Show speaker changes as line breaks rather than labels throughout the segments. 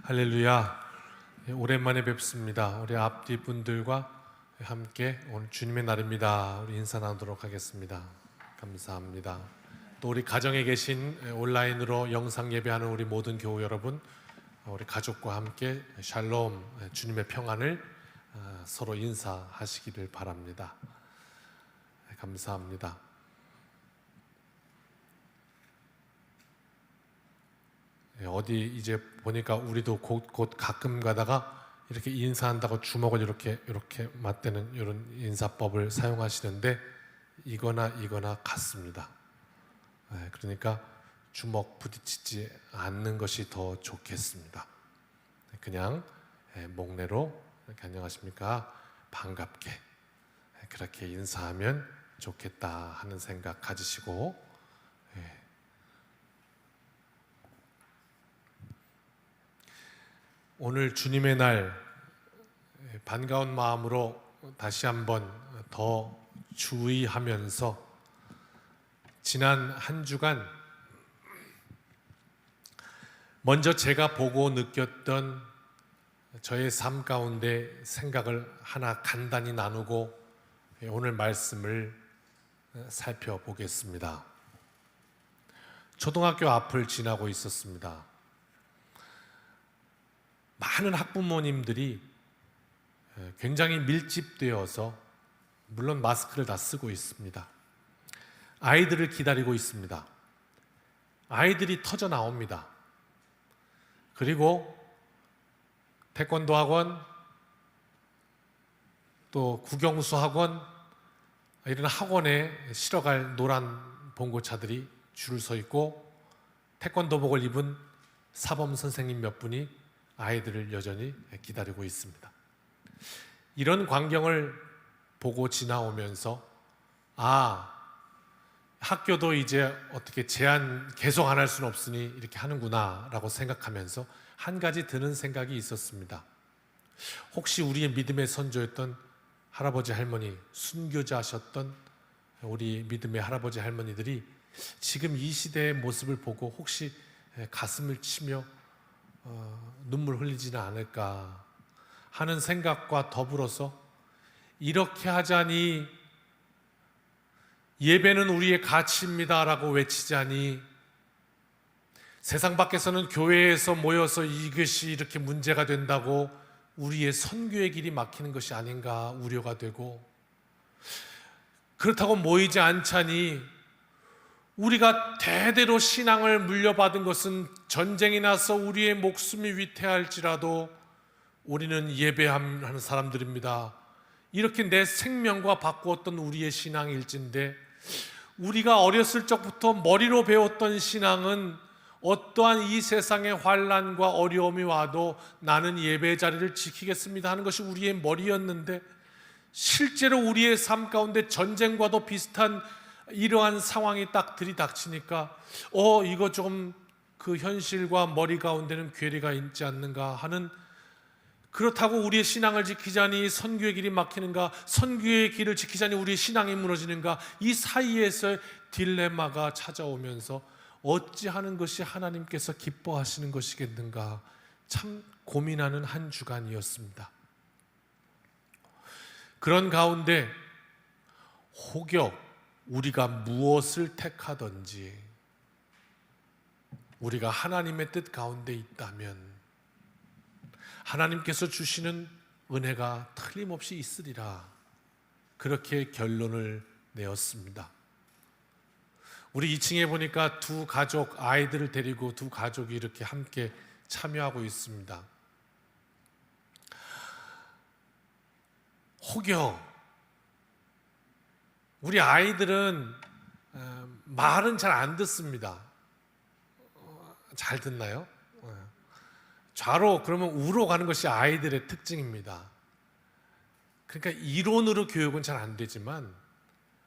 할렐루야. 오랜만에 뵙습니다. 우리 앞뒤 분들과 함께 오늘 주님의 날입니다. 우리 인사 나누도록 하겠습니다. 감사합니다. 또 우리 가정에 계신 온라인으로 영상 예배하는 우리 모든 교우 여러분, 우리 가족과 함께 샬롬, 주님의 평안을 서로 인사하시기를 바랍니다. 감사합니다. 어디 이제 보니까 우리도 곧 가끔 가다가 이렇게 인사한다고 주먹을 이렇게 맞대는 이런 인사법을 사용하시는데 이거나 같습니다. 그러니까 주먹 부딪히지 않는 것이 더 좋겠습니다. 그냥 목례로 이렇게 안녕하십니까 반갑게 그렇게 인사하면 좋겠다 하는 생각 가지시고, 오늘 주님의 날 반가운 마음으로 다시 한번 더 주의하면서 지난 한 주간 먼저 제가 보고 느꼈던 저의 삶 가운데 생각을 하나 간단히 나누고 오늘 말씀을 살펴보겠습니다. 초등학교 앞을 지나고 있었습니다. 많은 학부모님들이 굉장히 밀집되어서 물론 마스크를 다 쓰고 있습니다. 아이들을 기다리고 있습니다. 아이들이 터져 나옵니다. 그리고 태권도 학원, 또 국영수 학원, 이런 학원에 실어갈 노란 봉고차들이 줄을 서 있고 태권도복을 입은 사범 선생님 몇 분이 아이들을 여전히 기다리고 있습니다. 이런 광경을 보고 지나오면서 학교도 이제 어떻게 제한 계속 안 할 수는 없으니 이렇게 하는구나 라고 생각하면서 한 가지 드는 생각이 있었습니다. 혹시 우리의 믿음의 선조였던 할아버지 할머니, 순교자셨던 우리 믿음의 할아버지 할머니들이 지금 이 시대의 모습을 보고 혹시 가슴을 치며 눈물 흘리지는 않을까 하는 생각과 더불어서, 이렇게 하자니 예배는 우리의 가치입니다 라고 외치자니 세상 밖에서는 교회에서 모여서 이것이 이렇게 문제가 된다고 우리의 선교의 길이 막히는 것이 아닌가 우려가 되고, 그렇다고 모이지 않자니 우리가 대대로 신앙을 물려받은 것은 전쟁이 나서 우리의 목숨이 위태할지라도 우리는 예배하는 사람들입니다. 이렇게 내 생명과 바꾸었던 우리의 신앙일진데, 우리가 어렸을 적부터 머리로 배웠던 신앙은 어떠한 이 세상의 환난과 어려움이 와도 나는 예배 자리를 지키겠습니다 하는 것이 우리의 머리였는데, 실제로 우리의 삶 가운데 전쟁과도 비슷한 이러한 상황이 딱 들이닥치니까 이거 좀 그 현실과 머리 가운데는 괴리가 있지 않는가 하는, 그렇다고 우리의 신앙을 지키자니 선교의 길이 막히는가, 선교의 길을 지키자니 우리의 신앙이 무너지는가, 이 사이에서 딜레마가 찾아오면서 어찌하는 것이 하나님께서 기뻐하시는 것이겠는가 참 고민하는 한 주간이었습니다. 그런 가운데 혹여 우리가 무엇을 택하든지 우리가 하나님의 뜻 가운데 있다면 하나님께서 주시는 은혜가 틀림없이 있으리라, 그렇게 결론을 내었습니다. 우리 2층에 보니까 두 가족, 아이들을 데리고 두 가족이 이렇게 함께 참여하고 있습니다. 혹여 우리 아이들은 말은 잘 안 듣습니다. 잘 듣나요? 좌로 그러면 우로 가는 것이 아이들의 특징입니다. 그러니까 이론으로 교육은 잘 안 되지만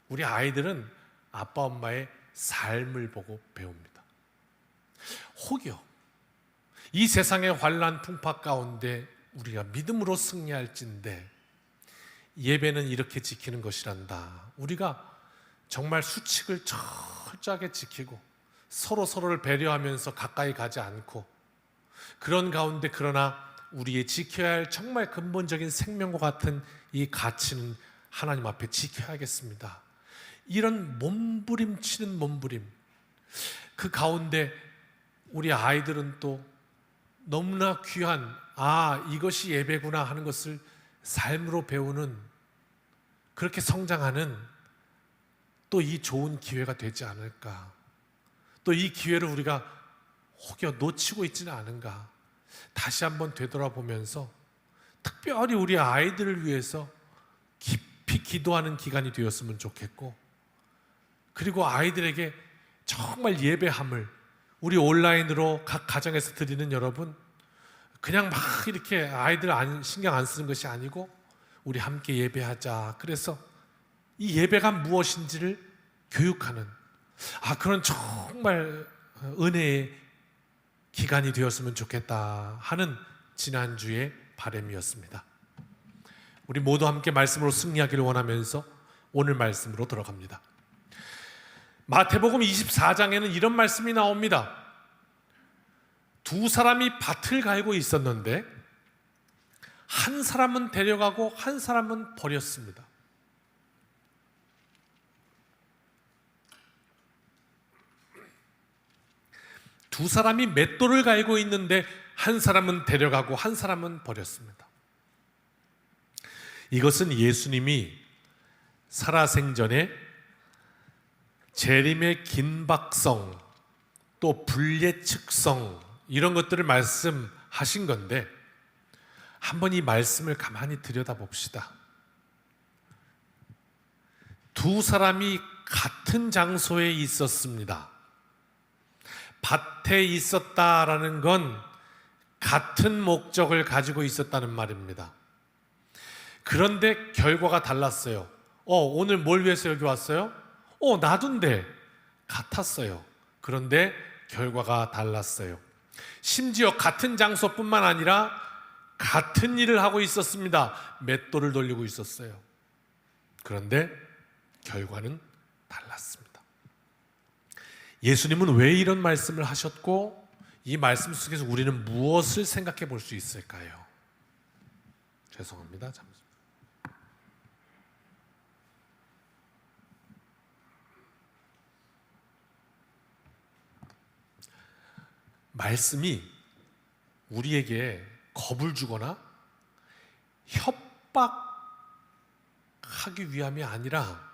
우리 아이들은 아빠 엄마의 삶을 보고 배웁니다. 혹여 이 세상의 환난 풍파 가운데 우리가 믿음으로 승리할진대 예배는 이렇게 지키는 것이란다. 우리가 정말 수칙을 철저하게 지키고 서로를 배려하면서 가까이 가지 않고 그런 가운데 그러나 우리의 지켜야 할 정말 근본적인 생명과 같은 이 가치는 하나님 앞에 지켜야겠습니다. 이런 몸부림치는 몸부림, 그 가운데 우리 아이들은 또 너무나 귀한 이것이 예배구나 하는 것을 삶으로 배우는, 그렇게 성장하는 또 이 좋은 기회가 되지 않을까, 또 이 기회를 우리가 혹여 놓치고 있지는 않은가, 다시 한번 되돌아보면서 특별히 우리 아이들을 위해서 깊이 기도하는 기간이 되었으면 좋겠고, 그리고 아이들에게 정말 예배함을 우리 온라인으로 각 가정에서 드리는 여러분, 그냥 막 이렇게 아이들 신경 안 쓰는 것이 아니고 우리 함께 예배하자, 그래서 이 예배가 무엇인지를 교육하는 그런 정말 은혜의 기간이 되었으면 좋겠다 하는 지난주의 바람이었습니다. 우리 모두 함께 말씀으로 승리하기를 원하면서 오늘 말씀으로 들어갑니다. 마태복음 24장에는 이런 말씀이 나옵니다. 두 사람이 밭을 갈고 있었는데 한 사람은 데려가고 한 사람은 버렸습니다. 두 사람이 맷돌을 갈고 있는데 한 사람은 데려가고 한 사람은 버렸습니다. 이것은 예수님이 살아생전에 재림의 긴박성, 또 불예측성, 이런 것들을 말씀하신 건데, 한번 이 말씀을 가만히 들여다봅시다. 두 사람이 같은 장소에 있었습니다. 밭에 있었다라는 건 같은 목적을 가지고 있었다는 말입니다. 그런데 결과가 달랐어요. 오늘 뭘 위해서 여기 왔어요? 나둔데 같았어요. 그런데 결과가 달랐어요. 심지어 같은 장소뿐만 아니라 같은 일을 하고 있었습니다. 맷돌을 돌리고 있었어요. 그런데 결과는 달랐습니다. 예수님은 왜 이런 말씀을 하셨고, 이 말씀 속에서 우리는 무엇을 생각해 볼 수 있을까요? 죄송합니다. 잠시만요. 말씀이 우리에게 겁을 주거나 협박하기 위함이 아니라,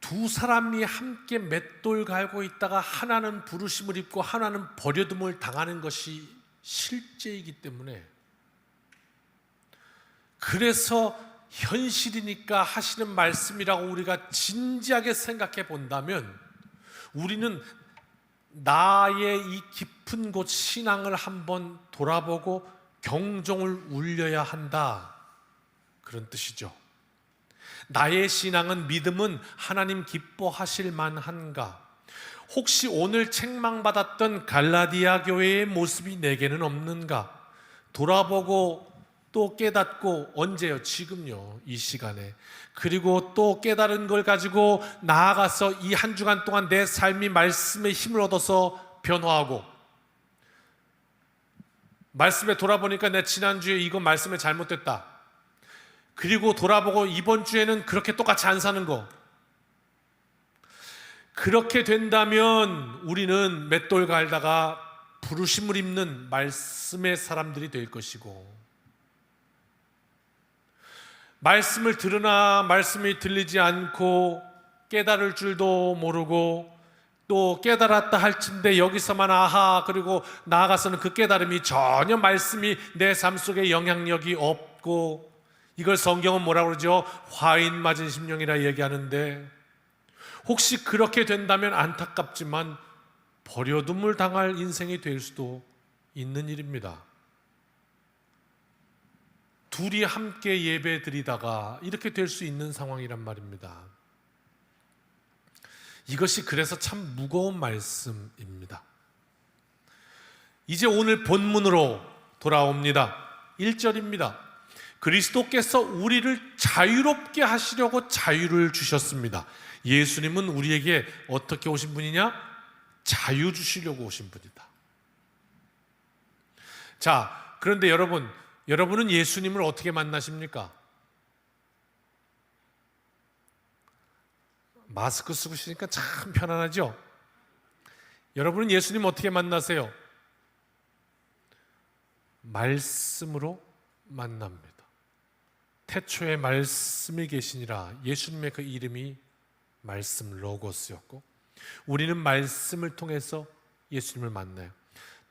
두 사람이 함께 맷돌 갈고 있다가 하나는 부르심을 입고 하나는 버려둠을 당하는 것이 실제이기 때문에, 그래서 현실이니까 하시는 말씀이라고 우리가 진지하게 생각해 본다면, 우리는 나의 이 깊은 곳 신앙을 한번 돌아보고 경종을 울려야 한다, 그런 뜻이죠. 나의 신앙은, 믿음은 하나님 기뻐하실 만한가? 혹시 오늘 책망받았던 갈라디아 교회의 모습이 내게는 없는가? 돌아보고 또 깨닫고, 언제요? 지금요, 이 시간에. 그리고 또 깨달은 걸 가지고 나아가서 이 한 주간 동안 내 삶이 말씀의 힘을 얻어서 변화하고, 말씀에 돌아보니까 내 지난주에 이거 말씀에 잘못됐다, 그리고 돌아보고 이번 주에는 그렇게 똑같이 안 사는 거, 그렇게 된다면 우리는 맷돌 갈다가 부르심을 입는 말씀의 사람들이 될 것이고, 말씀을 들으나 말씀이 들리지 않고 깨달을 줄도 모르고, 또 깨달았다 할진데 여기서만 그리고 나아가서는 그 깨달음이 전혀 말씀이 내 삶 속에 영향력이 없고, 이걸 성경은 뭐라고 그러죠? 화인 맞은 심령이라 얘기하는데, 혹시 그렇게 된다면 안타깝지만 버려둠을 당할 인생이 될 수도 있는 일입니다. 둘이 함께 예배 드리다가 이렇게 될 수 있는 상황이란 말입니다. 이것이 그래서 참 무거운 말씀입니다. 이제 오늘 본문으로 돌아옵니다. 1절입니다. 그리스도께서 우리를 자유롭게 하시려고 자유를 주셨습니다. 예수님은 우리에게 어떻게 오신 분이냐? 자유 주시려고 오신 분이다. 자, 그런데 여러분은 예수님을 어떻게 만나십니까? 마스크 쓰고 있으니까 참 편안하죠? 여러분은 예수님 어떻게 만나세요? 말씀으로 만납니다. 태초에 말씀이 계시니라. 예수님의 그 이름이 말씀 로고스였고, 우리는 말씀을 통해서 예수님을 만나요.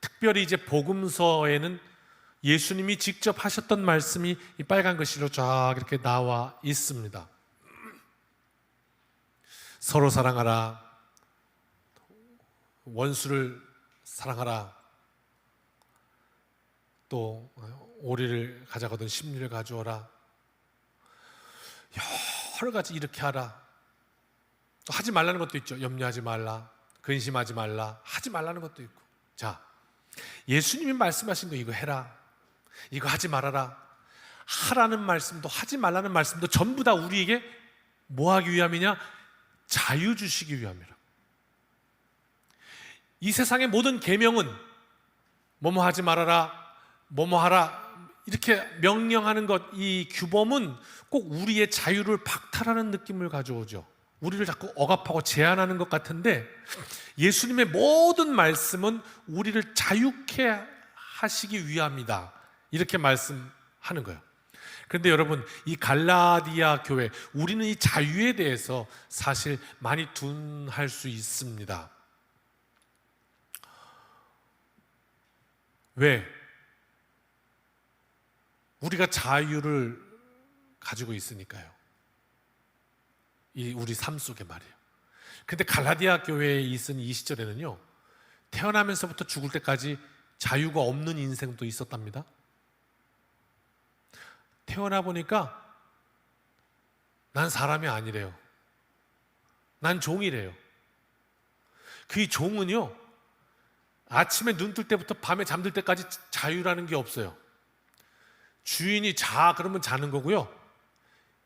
특별히 이제 복음서에는 예수님이 직접 하셨던 말씀이 이 빨간 글씨로 쫙 이렇게 나와 있습니다. 서로 사랑하라, 원수를 사랑하라, 또 오리를 가져가든 심리를 가져오라, 여러 가지 이렇게 하라. 또 하지 말라는 것도 있죠. 염려하지 말라, 근심하지 말라, 하지 말라는 것도 있고. 자, 예수님이 말씀하신 거 이거 해라, 이거 하지 말아라, 하라는 말씀도 하지 말라는 말씀도 전부 다 우리에게 뭐 하기 위함이냐? 자유 주시기 위함이라. 이 세상의 모든 계명은 뭐뭐 하지 말아라, 뭐뭐 하라 이렇게 명령하는 것, 이 규범은 꼭 우리의 자유를 박탈하는 느낌을 가져오죠. 우리를 자꾸 억압하고 제한하는 것 같은데, 예수님의 모든 말씀은 우리를 자유케 하시기 위함이다, 이렇게 말씀하는 거예요. 그런데 여러분, 이 갈라디아 교회, 우리는 이 자유에 대해서 사실 많이 둔할 수 있습니다. 왜? 우리가 자유를 가지고 있으니까요. 이 우리 삶 속에 말이에요. 근데 갈라디아 교회에 있은 이 시절에는요, 태어나면서부터 죽을 때까지 자유가 없는 인생도 있었답니다. 태어나 보니까 난 사람이 아니래요. 난 종이래요. 그 종은요, 아침에 눈 뜰 때부터 밤에 잠들 때까지 자유라는 게 없어요. 주인이 자 그러면 자는 거고요,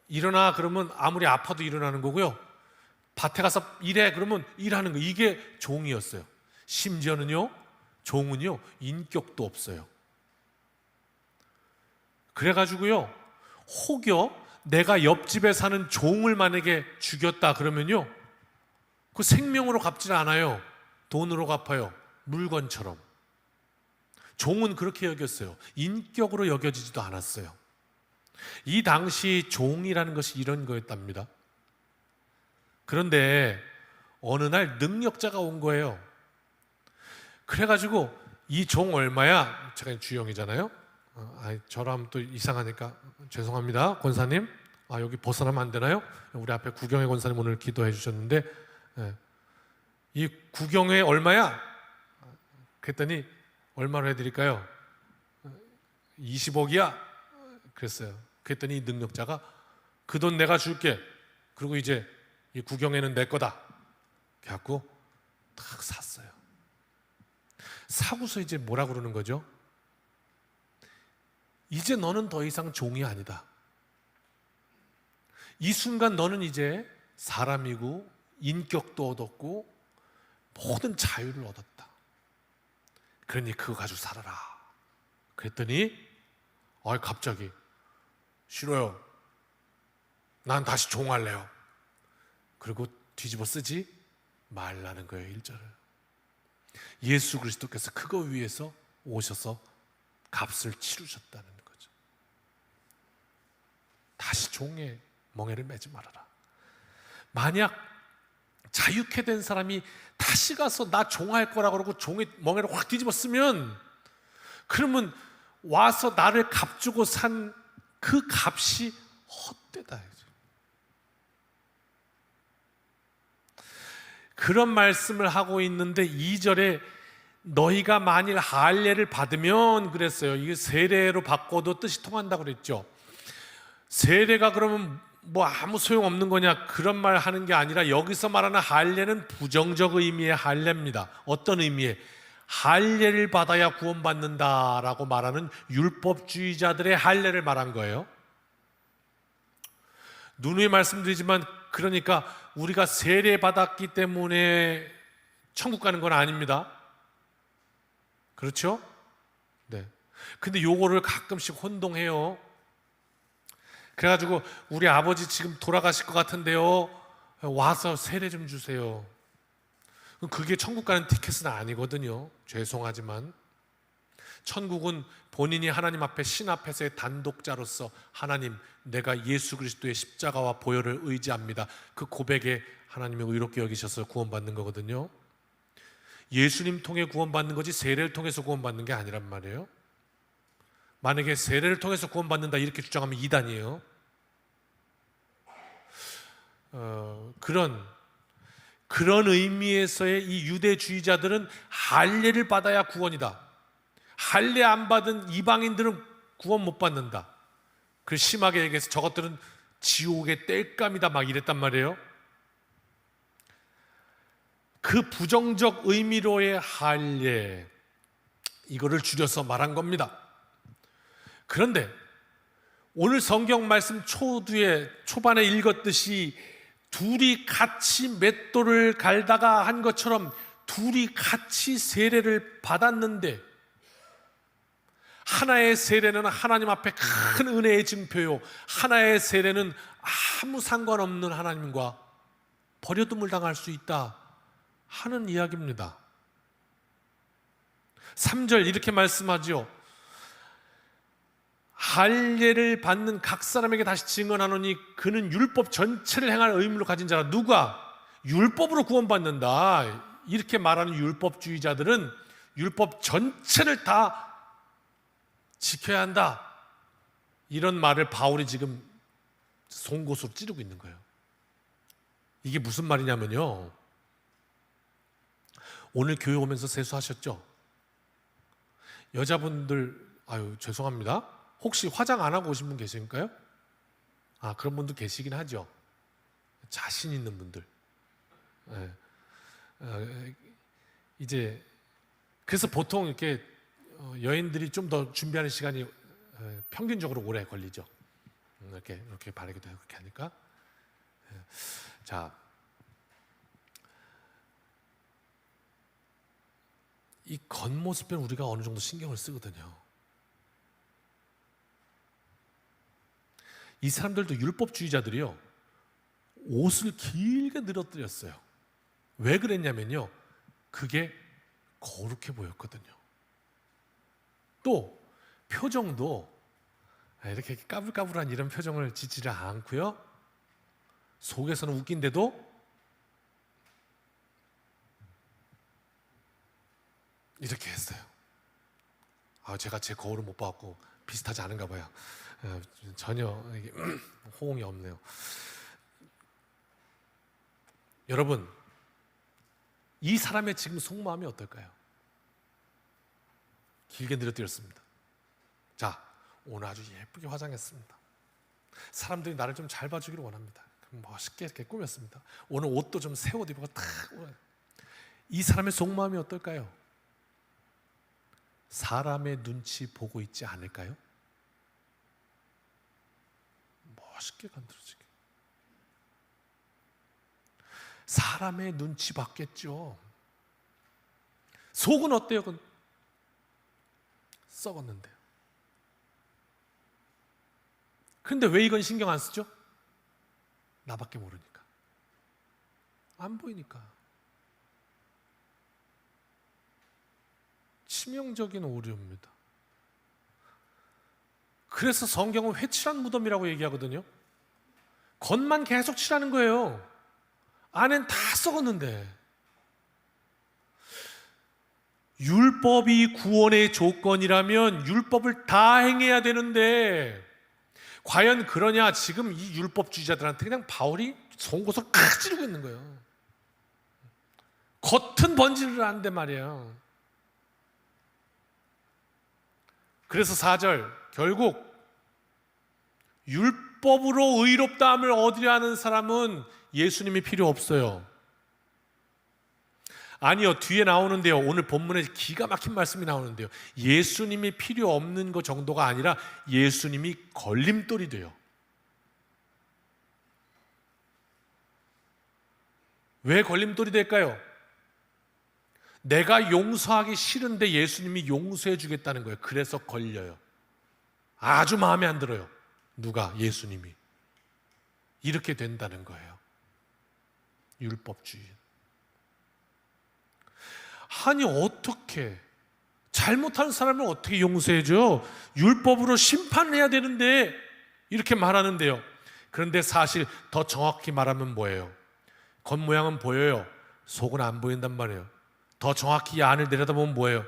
일어나 그러면 아무리 아파도 일어나는 거고요, 밭에 가서 일해 그러면 일하는 거, 이게 종이었어요. 심지어는요, 종은요 인격도 없어요. 그래가지고요, 혹여 내가 옆집에 사는 종을 만약에 죽였다 그러면요, 그 생명으로 갚질 않아요. 돈으로 갚아요. 물건처럼. 종은 그렇게 여겼어요. 인격으로 여겨지지도 않았어요. 이 당시 종이라는 것이 이런 거였답니다. 그런데 어느 날 능력자가 온 거예요. 그래가지고 이 종 얼마야? 제가 주영이잖아요. 저라면 또 이상하니까 죄송합니다, 권사님. 여기 벗어나면 안 되나요? 우리 앞에 구경회 권사님 오늘 기도해 주셨는데, 이 구경회 얼마야? 그랬더니 얼마로 해드릴까요? 20억이야? 그랬어요. 그랬더니 이 능력자가 그 돈 내가 줄게, 그리고 이제 이 구경회는 내 거다, 그래갖고 딱 샀어요. 사고서 이제 뭐라 그러는 거죠? 이제 너는 더 이상 종이 아니다. 이 순간 너는 이제 사람이고 인격도 얻었고 모든 자유를 얻었다. 그러니 그거 가지고 살아라. 그랬더니 갑자기 싫어요, 난 다시 종할래요. 그리고 뒤집어 쓰지 말라는 거예요, 1절을. 예수 그리스도께서 그거 위해서 오셔서 값을 치르셨다는 거죠. 다시 종의 멍에를 매지 말아라. 만약 자유케 된 사람이 다시 가서 나 종할 거라 그러고 종의 멍에를 확 뒤집어 쓰면, 그러면 와서 나를 값주고 산 그 값이 헛되다. 그런 말씀을 하고 있는데 2절에 너희가 만일 할례를 받으면 그랬어요. 이게 세례로 바꿔도 뜻이 통한다고 그랬죠. 세례가 그러면 뭐 아무 소용없는 거냐, 그런 말 하는 게 아니라 여기서 말하는 할례는 부정적 의미의 할례입니다. 어떤 의미에? 할례를 받아야 구원받는다라고 말하는 율법주의자들의 할례를 말한 거예요. 누누이 말씀드리지만, 그러니까 우리가 세례 받았기 때문에 천국 가는 건 아닙니다. 그렇죠? 네. 근데 요거를 가끔씩 혼동해요. 그래가지고 우리 아버지 지금 돌아가실 것 같은데요, 와서 세례 좀 주세요. 그게 천국 가는 티켓은 아니거든요. 죄송하지만 천국은 본인이 하나님 앞에 신 앞에서의 단독자로서 하나님, 내가 예수 그리스도의 십자가와 보혈을 의지합니다, 그 고백에 하나님이 의롭게 여기셔서 구원받는 거거든요. 예수님 통해 구원받는 거지 세례를 통해서 구원받는 게 아니란 말이에요. 만약에 세례를 통해서 구원받는다 이렇게 주장하면 이단이에요. 그런 의미에서의 이 유대주의자들은 할례를 받아야 구원이다, 할례 안 받은 이방인들은 구원 못 받는다, 그 심하게 얘기해서 저것들은 지옥의 땔감이다 막 이랬단 말이에요. 그 부정적 의미로의 할례, 이거를 줄여서 말한 겁니다. 그런데 오늘 성경 말씀 초반에 읽었듯이 둘이 같이 맷돌을 갈다가 한 것처럼 둘이 같이 세례를 받았는데, 하나의 세례는 하나님 앞에 큰 은혜의 증표요, 하나의 세례는 아무 상관없는 하나님과 버려둠을 당할 수 있다 하는 이야기입니다. 3절 이렇게 말씀하죠. 할례를 받는 각 사람에게 다시 증언하노니 그는 율법 전체를 행할 의무를 가진 자라. 누가? 율법으로 구원받는다 이렇게 말하는 율법주의자들은 율법 전체를 다 지켜야 한다, 이런 말을 바울이 지금 송곳으로 찌르고 있는 거예요. 이게 무슨 말이냐면요, 오늘 교회 오면서 세수하셨죠? 여자분들, 죄송합니다, 혹시 화장 안 하고 오신 분 계실까요? 그런 분도 계시긴 하죠. 자신 있는 분들. 이제 그래서 보통 이렇게 여인들이 좀 더 준비하는 시간이 평균적으로 오래 걸리죠. 이렇게 바르기도 하고 그렇게 하니까. 자, 이 겉모습에 우리가 어느 정도 신경을 쓰거든요. 이 사람들도 율법주의자들이요, 옷을 길게 늘어뜨렸어요. 왜 그랬냐면요, 그게 거룩해 보였거든요. 또 표정도 이렇게 까불까불한 이런 표정을 짓지를 않고요, 속에서는 웃긴데도 이렇게 했어요. 제가 제 거울을 못 봐갖고 비슷하지 않은가 봐요. 전혀 이게 호응이 없네요. 여러분, 이 사람의 지금 속마음이 어떨까요? 길게 늘어뜨렸습니다. 자, 오늘 아주 예쁘게 화장했습니다. 사람들이 나를 좀 잘 봐주기를 원합니다. 멋있게 이렇게 꾸몄습니다. 오늘 옷도 좀 새 옷 입고 탁. 이 사람의 속마음이 어떨까요? 사람의 눈치 보고 있지 않을까요? 멋있게 간드러지게. 사람의 눈치 봤겠죠. 속은 어때요? 그건 썩었는데요. 그런데 왜 이건 신경 안 쓰죠? 나밖에 모르니까, 안 보이니까. 치명적인 오류입니다. 그래서 성경은 회칠한 무덤이라고 얘기하거든요. 겉만 계속 칠하는 거예요. 안엔 다 썩었는데. 율법이 구원의 조건이라면 율법을 다 행해야 되는데 과연 그러냐? 지금 이 율법주의자들한테 그냥 바울이 송곳을 칵 찌르고 있는 거예요. 겉은 번지를 않는데 말이에요. 그래서 4절, 결국 율법으로 의롭다함을 얻으려 하는 사람은 예수님이 필요 없어요. 아니요, 뒤에 나오는데요, 오늘 본문에 기가 막힌 말씀이 나오는데요, 예수님이 필요 없는 것 정도가 아니라 예수님이 걸림돌이 돼요. 왜 걸림돌이 될까요? 내가 용서하기 싫은데 예수님이 용서해 주겠다는 거예요. 그래서 걸려요. 아주 마음에 안 들어요. 누가? 예수님이. 이렇게 된다는 거예요. 율법주의. 아니 어떻게 잘못한 사람을 어떻게 용서해줘? 율법으로 심판해야 되는데 이렇게 말하는데요. 그런데 사실 더 정확히 말하면 뭐예요? 겉모양은 보여요. 속은 안 보인단 말이에요. 더 정확히 안을 내려다보면 뭐예요?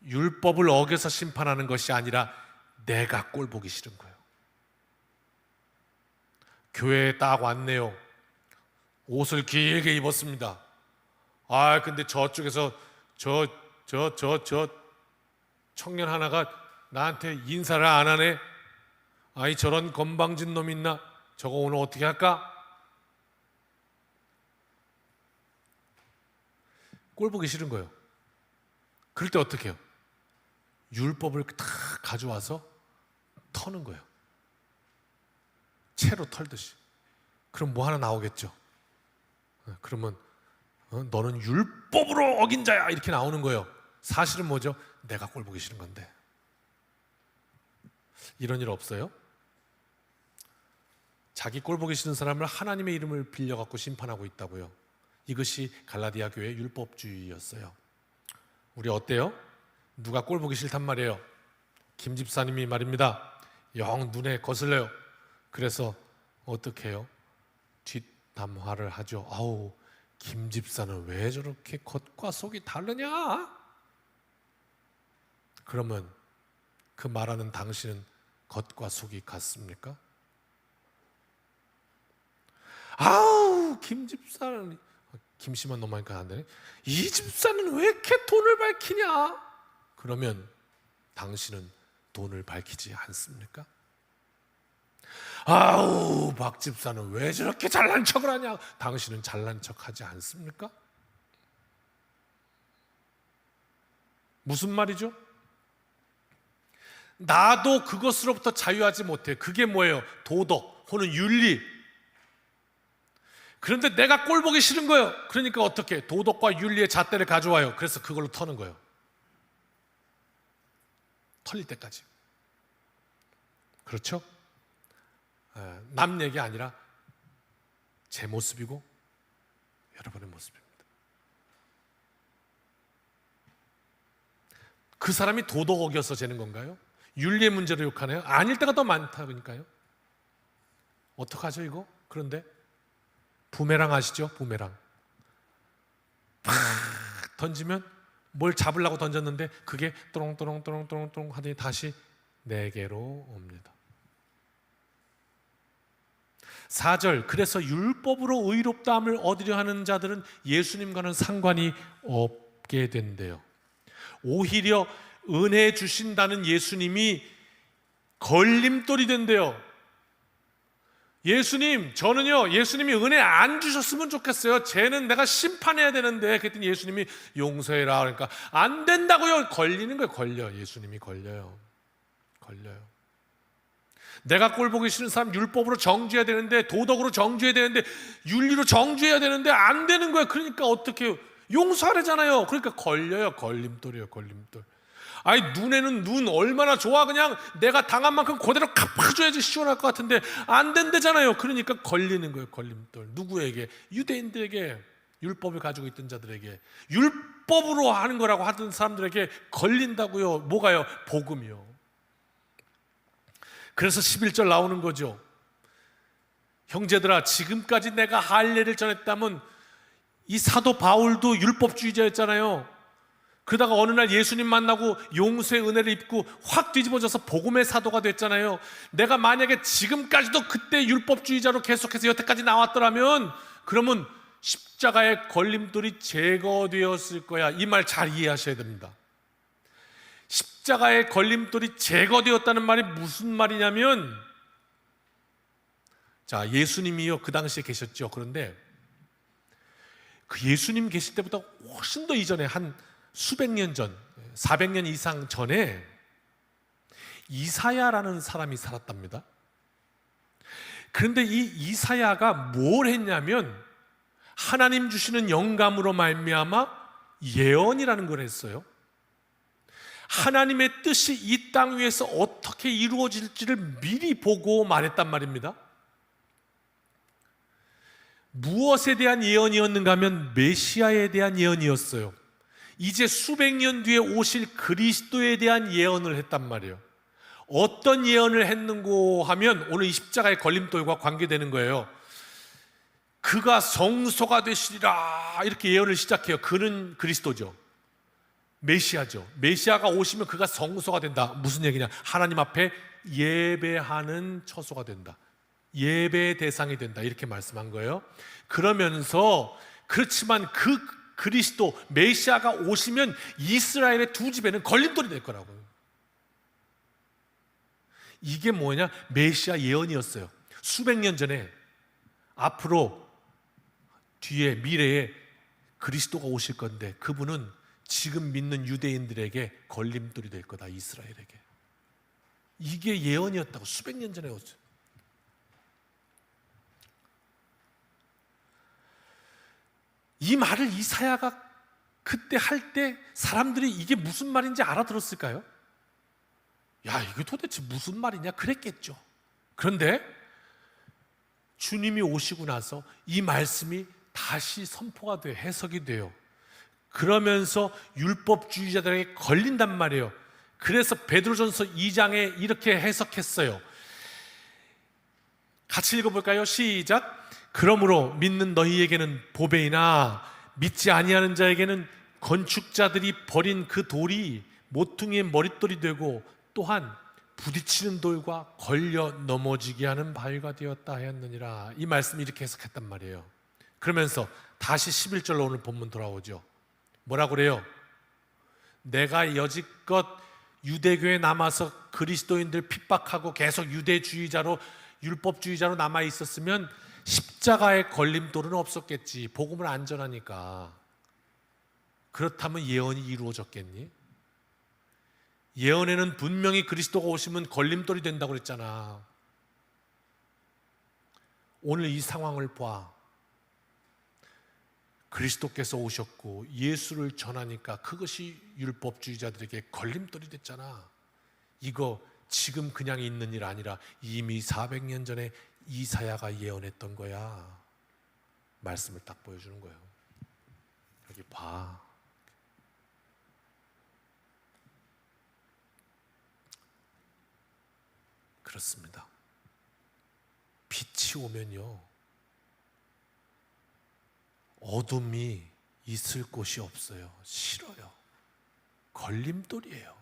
율법을 어겨서 심판하는 것이 아니라 내가 꼴 보기 싫은 거예요. 교회에 딱 왔네요. 옷을 길게 입었습니다. 근데 저쪽에서 저 청년 하나가 나한테 인사를 안 하네. 저런 건방진 놈 있나? 저거 오늘 어떻게 할까? 꼴 보기 싫은 거예요. 그럴 때 어떻게 해요? 율법을 다 가져와서 터는 거예요. 채로 털듯이. 그럼 뭐 하나 나오겠죠. 그러면 너는 율법으로 어긴 자야 이렇게 나오는 거예요. 사실은 뭐죠? 내가 꼴 보기 싫은 건데. 이런 일 없어요? 자기 꼴 보기 싫은 사람을 하나님의 이름을 빌려갖고 심판하고 있다고요. 이것이 갈라디아 교회의 율법주의였어요. 우리 어때요? 누가 꼴 보기 싫단 말이에요. 김 집사님이 말입니다. 영 눈에 거슬려요. 그래서 어떻게 해요? 뒷담화를 하죠. 김 집사는 왜 저렇게 겉과 속이 다르냐? 그러면 그 말하는 당신은 겉과 속이 같습니까? 김 집사는 김씨만 넘어가니까 안 되네. 이 집사는 왜 이렇게 돈을 밝히냐? 그러면 당신은 돈을 밝히지 않습니까? 박 집사는 왜 저렇게 잘난 척을 하냐? 당신은 잘난 척하지 않습니까? 무슨 말이죠? 나도 그것으로부터 자유하지 못해. 그게 뭐예요? 도덕 혹은 윤리. 그런데 내가 꼴 보기 싫은 거예요. 그러니까 어떻게? 도덕과 윤리의 잣대를 가져와요. 그래서 그걸로 터는 거예요. 털릴 때까지. 그렇죠? 남 얘기 아니라 제 모습이고 여러분의 모습입니다. 그 사람이 도덕 어겨서 재는 건가요? 윤리의 문제로 욕하나요? 아닐 때가 더 많다니까요. 어떡하죠 이거? 그런데 부메랑 아시죠? 부메랑 팍 던지면 뭘 잡으려고 던졌는데 그게 또롱또롱또롱또롱 하더니 다시 내게로 옵니다. 4절, 그래서 율법으로 의롭다함을 얻으려 하는 자들은 예수님과는 상관이 없게 된대요. 오히려 은혜 주신다는 예수님이 걸림돌이 된대요. 저는요 예수님이 은혜 안 주셨으면 좋겠어요. 쟤는 내가 심판해야 되는데. 그랬더니 예수님이 용서해라 그러니까 안 된다고요. 걸리는 거예요. 걸려. 예수님이 걸려요. 내가 꼴 보기 싫은 사람 율법으로 정죄해야 되는데, 도덕으로 정죄해야 되는데, 윤리로 정죄해야 되는데 안 되는 거예요. 그러니까 어떻게 해요? 용서하래잖아요. 그러니까 걸려요. 걸림돌이에요. 걸림돌. 눈에는 눈 얼마나 좋아. 그냥 내가 당한 만큼 그대로 갚아줘야지 시원할 것 같은데 안 된대잖아요. 그러니까 걸리는 거예요. 걸림돌. 누구에게? 유대인들에게, 율법을 가지고 있던 자들에게, 율법으로 하는 거라고 하던 사람들에게 걸린다고요. 뭐가요? 복음이요. 그래서 11절 나오는 거죠. 형제들아, 지금까지 내가 할례를 전했다면, 이 사도 바울도 율법주의자였잖아요. 그러다가 어느 날 예수님 만나고 용서의 은혜를 입고 확 뒤집어져서 복음의 사도가 됐잖아요. 내가 만약에 지금까지도 그때 율법주의자로 계속해서 여태까지 나왔더라면, 그러면 십자가의 걸림돌이 제거되었을 거야. 이 말 잘 이해하셔야 됩니다. 십자가의 걸림돌이 제거되었다는 말이 무슨 말이냐면, 자, 예수님이요 그 당시에 계셨죠. 그런데 그 예수님 계실 때보다 훨씬 더 이전에, 한 수백 년 전, 400년 이상 전에 이사야라는 사람이 살았답니다. 그런데 이 이사야가 뭘 했냐면, 하나님 주시는 영감으로 말미암아 예언이라는 걸 했어요. 하나님의 뜻이 이 땅 위에서 어떻게 이루어질지를 미리 보고 말했단 말입니다. 무엇에 대한 예언이었는가 하면 메시아에 대한 예언이었어요. 이제 수백 년 뒤에 오실 그리스도에 대한 예언을 했단 말이에요. 어떤 예언을 했는고 하면 오늘 이 십자가의 걸림돌과 관계되는 거예요. 그가 성소가 되시리라, 이렇게 예언을 시작해요. 그는 그리스도죠. 메시아죠. 메시아가 오시면 그가 성소가 된다. 무슨 얘기냐? 하나님 앞에 예배하는 처소가 된다. 예배의 대상이 된다. 이렇게 말씀한 거예요. 그러면서 그렇지만 그 그리스도 메시아가 오시면 이스라엘의 두 집에는 걸림돌이 될 거라고요. 이게 뭐냐? 메시아 예언이었어요. 수백 년 전에 앞으로 뒤에 미래에 그리스도가 오실 건데 그분은 지금 믿는 유대인들에게 걸림돌이 될 거다. 이스라엘에게. 이게 예언이었다고. 수백 년 전에 오죠. 이 말을 이사야가 그때 할 때 사람들이 이게 무슨 말인지 알아들었을까요? 야, 이게 도대체 무슨 말이냐 그랬겠죠. 그런데 주님이 오시고 나서 이 말씀이 다시 선포가 돼요. 해석이 돼요. 그러면서 율법주의자들에게 걸린단 말이에요. 그래서 베드로전서 2장에 이렇게 해석했어요. 같이 읽어볼까요? 시작. 그러므로 믿는 너희에게는 보배이나 믿지 아니하는 자에게는 건축자들이 버린 그 돌이 모퉁이의 머릿돌이 되고 또한 부딪히는 돌과 걸려 넘어지게 하는 바위가 되었다 하였느니라. 이 말씀을 이렇게 해석했단 말이에요. 그러면서 다시 11절로 오늘 본문 돌아오죠. 뭐라고 그래요? 내가 여지껏 유대교에 남아서 그리스도인들 핍박하고 계속 유대주의자로 율법주의자로 남아 있었으면 십자가의 걸림돌은 없었겠지. 복음을 안 전하니까. 그렇다면 예언이 이루어졌겠니? 예언에는 분명히 그리스도가 오시면 걸림돌이 된다고 그랬잖아. 오늘 이 상황을 봐. 그리스도께서 오셨고 예수를 전하니까 그것이 율법주의자들에게 걸림돌이 됐잖아. 이거 지금 그냥 있는 일 아니라 이미 400년 전에 이사야가 예언했던 거야. 말씀을 딱 보여주는 거예요. 여기 봐. 그렇습니다. 빛이 오면요, 어둠이 있을 곳이 없어요. 싫어요. 걸림돌이에요.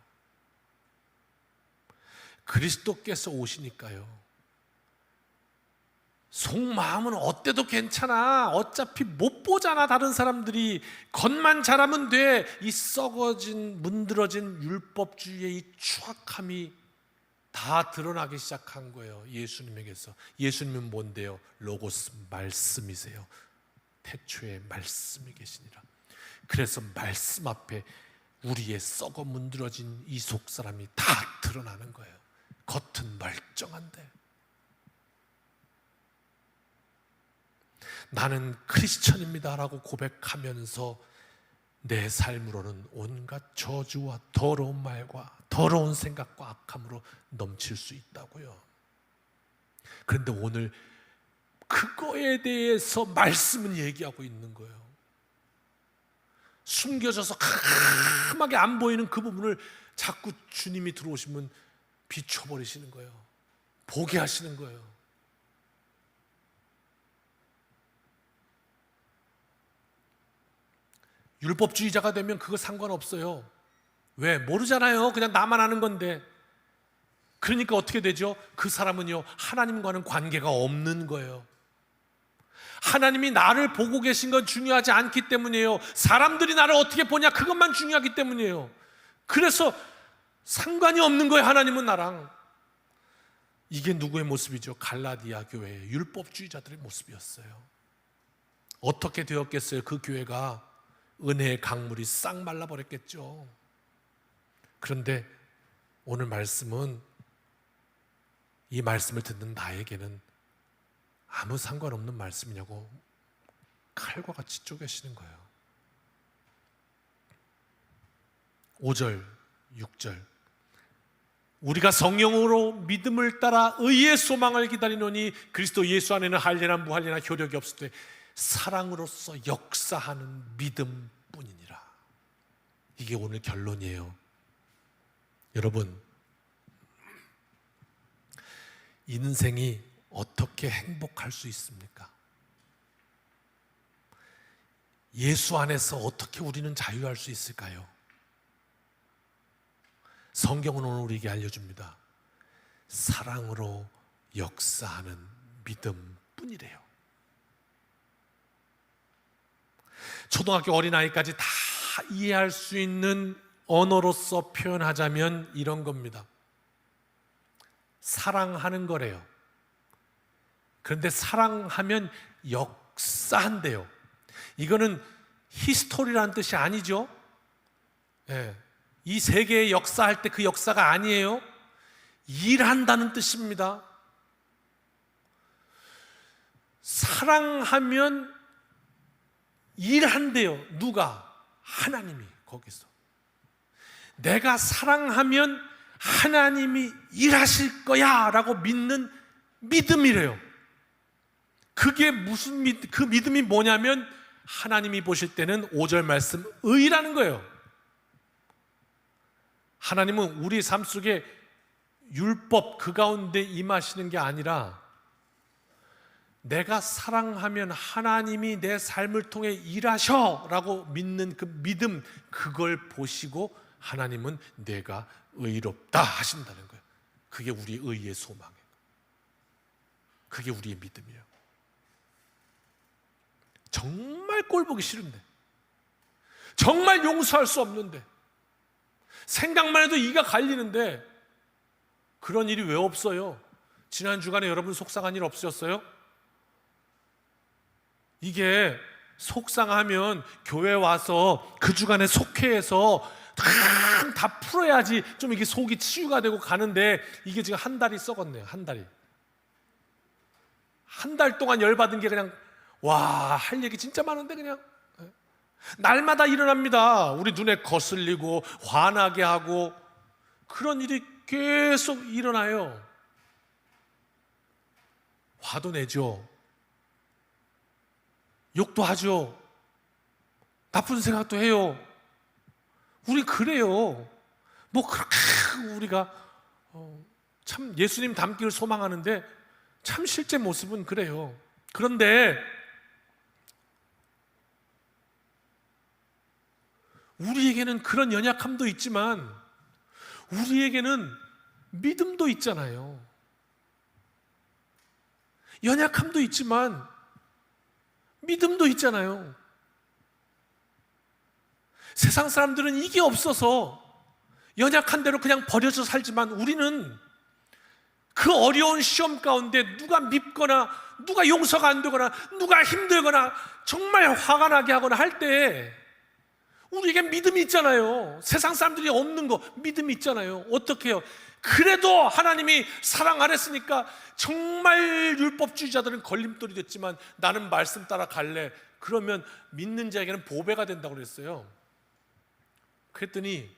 그리스도께서 오시니까요, 속마음은 어때도 괜찮아. 어차피 못 보잖아. 다른 사람들이. 겉만 잘하면 돼. 이 썩어진 문드러진 율법주의의 이 추악함이 다 드러나기 시작한 거예요. 예수님에게서. 예수님은 뭔데요? 로고스, 말씀이세요. 태초에 말씀이 계시니라. 그래서 말씀 앞에 우리의 썩어 문드러진 이 속사람이 다 드러나는 거예요. 겉은 멀쩡한데 나는 크리스천입니다 라고 고백하면서 내 삶으로는 온갖 저주와 더러운 말과 더러운 생각과 악함으로 넘칠 수 있다고요. 그런데 오늘 그거에 대해서 말씀은 얘기하고 있는 거예요. 숨겨져서 캄하게 안 보이는 그 부분을 자꾸 주님이 들어오시면 비춰버리시는 거예요. 보게 하시는 거예요. 율법주의자가 되면 그거 상관없어요. 왜? 모르잖아요. 그냥 나만 아는 건데. 그러니까 어떻게 되죠? 그 사람은요, 하나님과는 관계가 없는 거예요. 하나님이 나를 보고 계신 건 중요하지 않기 때문이에요. 사람들이 나를 어떻게 보냐, 그것만 중요하기 때문이에요. 그래서 상관이 없는 거예요. 하나님은 나랑. 이게 누구의 모습이죠? 갈라디아 교회의 율법주의자들의 모습이었어요. 어떻게 되었겠어요? 그 교회가 은혜의 강물이 싹 말라버렸겠죠. 그런데 오늘 말씀은, 이 말씀을 듣는 나에게는 아무 상관없는 말씀이냐고 칼과 같이 쪼개시는 거예요. 5절, 6절. 우리가 성령으로 믿음을 따라 의의 소망을 기다리노니 그리스도 예수 안에는 할례나 무할례나 효력이 없을 때 사랑으로서 역사하는 믿음뿐이니라. 이게 오늘 결론이에요. 여러분, 인생이 어떻게 행복할 수 있습니까? 예수 안에서 어떻게 우리는 자유할 수 있을까요? 성경은 오늘 우리에게 알려줍니다. 사랑으로 역사하는 믿음뿐이래요. 초등학교 어린아이까지 다 이해할 수 있는 언어로서 표현하자면 이런 겁니다. 사랑하는 거래요. 그런데 사랑하면 역사한대요. 이거는 히스토리라는 뜻이 아니죠. 예. 이 세계의 역사할 때 그 역사가 아니에요. 일한다는 뜻입니다. 사랑하면 일한대요. 누가? 하나님이 거기서. 내가 사랑하면 하나님이 일하실 거야 라고 믿는 믿음이래요. 그게 그 믿음이 뭐냐면 하나님이 보실 때는 5절 말씀 의라는 거예요. 하나님은 우리 삶 속에 율법 그 가운데 임하시는 게 아니라 내가 사랑하면 하나님이 내 삶을 통해 일하셔 라고 믿는 그 믿음, 그걸 보시고 하나님은 내가 의롭다 하신다는 거예요. 그게 우리 의의 소망이에요. 그게 우리의 믿음이에요. 정말 꼴보기 싫은데, 정말 용서할 수 없는데, 생각만 해도 이가 갈리는데 그런 일이 왜 없어요? 지난 주간에 여러분 속상한 일 없으셨어요? 이게 속상하면 교회 와서 그 주간에 속회해서 다 풀어야지 좀 이게 속이 치유가 되고 가는데 이게 지금 한 달이 썩었네요. 한 달이. 한 달 동안 열받은 게 그냥 와, 할 얘기 진짜 많은데 그냥 날마다 일어납니다. 우리 눈에 거슬리고 화나게 하고 그런 일이 계속 일어나요. 화도 내죠. 욕도 하죠. 나쁜 생각도 해요. 우리 그래요. 뭐 그렇게 우리가 참 예수님 닮기를 소망하는데 참 실제 모습은 그래요. 그런데 우리에게는 그런 연약함도 있지만 우리에게는 믿음도 있잖아요. 연약함도 있지만 믿음도 있잖아요. 세상 사람들은 이게 없어서 연약한 대로 그냥 버려져 살지만 우리는 그 어려운 시험 가운데 누가 밉거나 누가 용서가 안 되거나 누가 힘들거나 정말 화가 나게 하거나 할 때 우리에게 믿음이 있잖아요. 세상 사람들이 없는 거 믿음이 있잖아요. 어떻게 해요? 그래도 하나님이 사랑 안 했으니까 정말 율법주의자들은 걸림돌이 됐지만 나는 말씀 따라 갈래. 그러면 믿는 자에게는 보배가 된다고 그랬어요. 그랬더니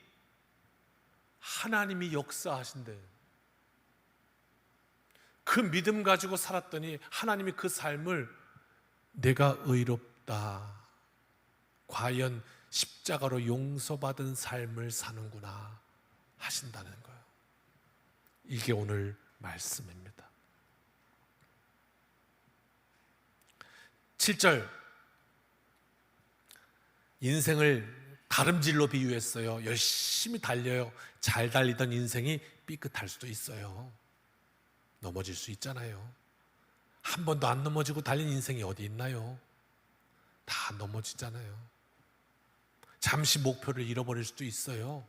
하나님이 역사하신대. 그 믿음 가지고 살았더니 하나님이 그 삶을 내가 의롭다, 과연 십자가로 용서받은 삶을 사는구나 하신다는 거예요. 이게 오늘 말씀입니다. 7절, 인생을 다름질로 비유했어요. 열심히 달려요. 잘 달리던 인생이 삐끗할 수도 있어요. 넘어질 수 있잖아요. 한 번도 안 넘어지고 달린 인생이 어디 있나요? 다 넘어지잖아요. 잠시 목표를 잃어버릴 수도 있어요.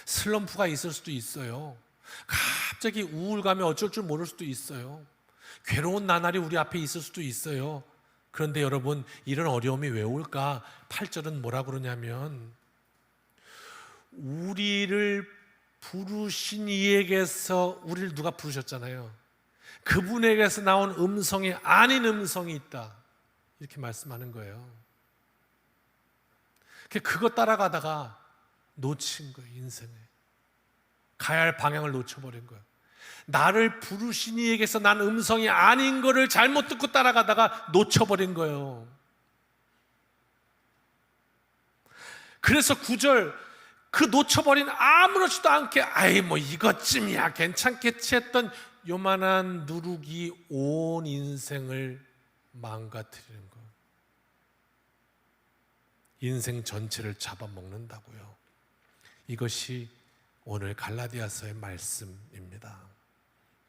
슬럼프가 있을 수도 있어요. 갑자기 우울감에 어쩔 줄 모를 수도 있어요. 괴로운 나날이 우리 앞에 있을 수도 있어요. 그런데 여러분, 이런 어려움이 왜 올까? 8절은 뭐라 그러냐면 우리를 부르신 이에게서, 우리를 누가 부르셨잖아요. 그분에게서 나온 음성이 아닌 음성이 있다, 이렇게 말씀하는 거예요. 그거 따라가다가 놓친 거예요. 인생에 가야 할 방향을 놓쳐버린 거예요. 나를 부르신 이에게서 난 음성이 아닌 거를 잘못 듣고 따라가다가 놓쳐버린 거예요. 그래서 9절, 그 놓쳐버린 아무렇지도 않게 아이 뭐 이것쯤이야 괜찮겠지 했던 요만한 누룩이 온 인생을 망가뜨리는 거예요. 인생 전체를 잡아먹는다고요. 이것이 오늘 갈라디아서의 말씀입니다.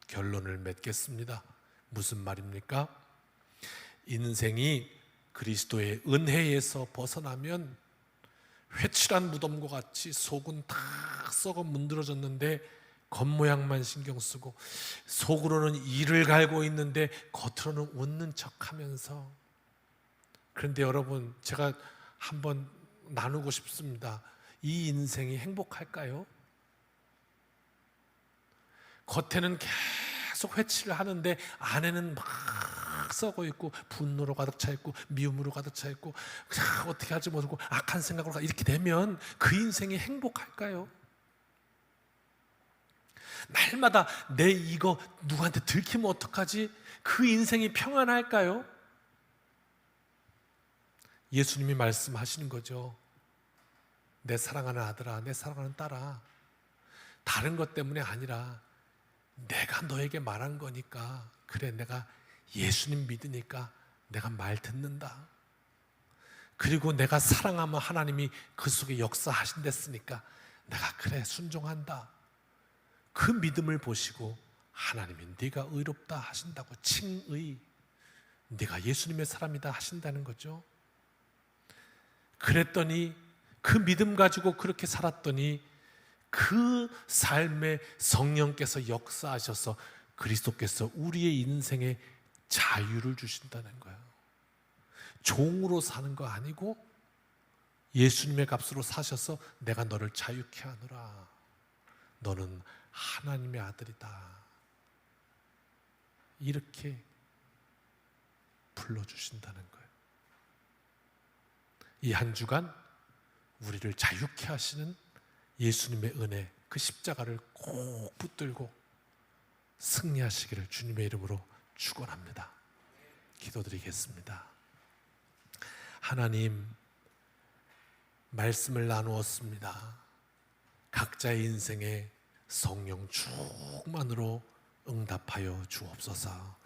결론을 맺겠습니다. 무슨 말입니까? 인생이 그리스도의 은혜에서 벗어나면 회칠한 무덤과 같이 속은 다 썩어 문드러졌는데 겉모양만 신경 쓰고 속으로는 이를 갈고 있는데 겉으로는 웃는 척하면서. 그런데 여러분, 제가 한번 나누고 싶습니다. 이 인생이 행복할까요? 겉에는 계속 회치를 하는데 안에는 막 썩어 있고 분노로 가득 차 있고 미움으로 가득 차 있고 어떻게 하지 모르고 악한 생각으로 이렇게 되면 그 인생이 행복할까요? 날마다 내 이거 누구한테 들키면 어떡하지? 그 인생이 평안할까요? 예수님이 말씀하시는 거죠. 내 사랑하는 아들아, 내 사랑하는 딸아, 다른 것 때문에 아니라 내가 너에게 말한 거니까, 그래 내가 예수님 믿으니까 내가 말 듣는다. 그리고 내가 사랑하면 하나님이 그 속에 역사하신댔으니까 내가 그래 순종한다. 그 믿음을 보시고 하나님이 네가 의롭다 하신다고, 칭의, 네가 예수님의 사람이다 하신다는 거죠. 그랬더니 그 믿음 가지고 그렇게 살았더니 그 삶에 성령께서 역사하셔서 그리스도께서 우리의 인생에 자유를 주신다는 거예요. 종으로 사는 거 아니고 예수님의 값으로 사셔서 내가 너를 자유케 하노라. 너는 하나님의 아들이다. 이렇게 불러주신다는 거예요. 이 한 주간 우리를 자유케 하시는 예수님의 은혜, 그 십자가를 꼭 붙들고 승리하시기를 주님의 이름으로 축원합니다. 기도드리겠습니다. 하나님, 말씀을 나누었습니다. 각자의 인생에 성령 충만으로 응답하여 주옵소서.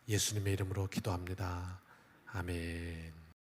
예수님의 이름으로 기도합니다. 아멘.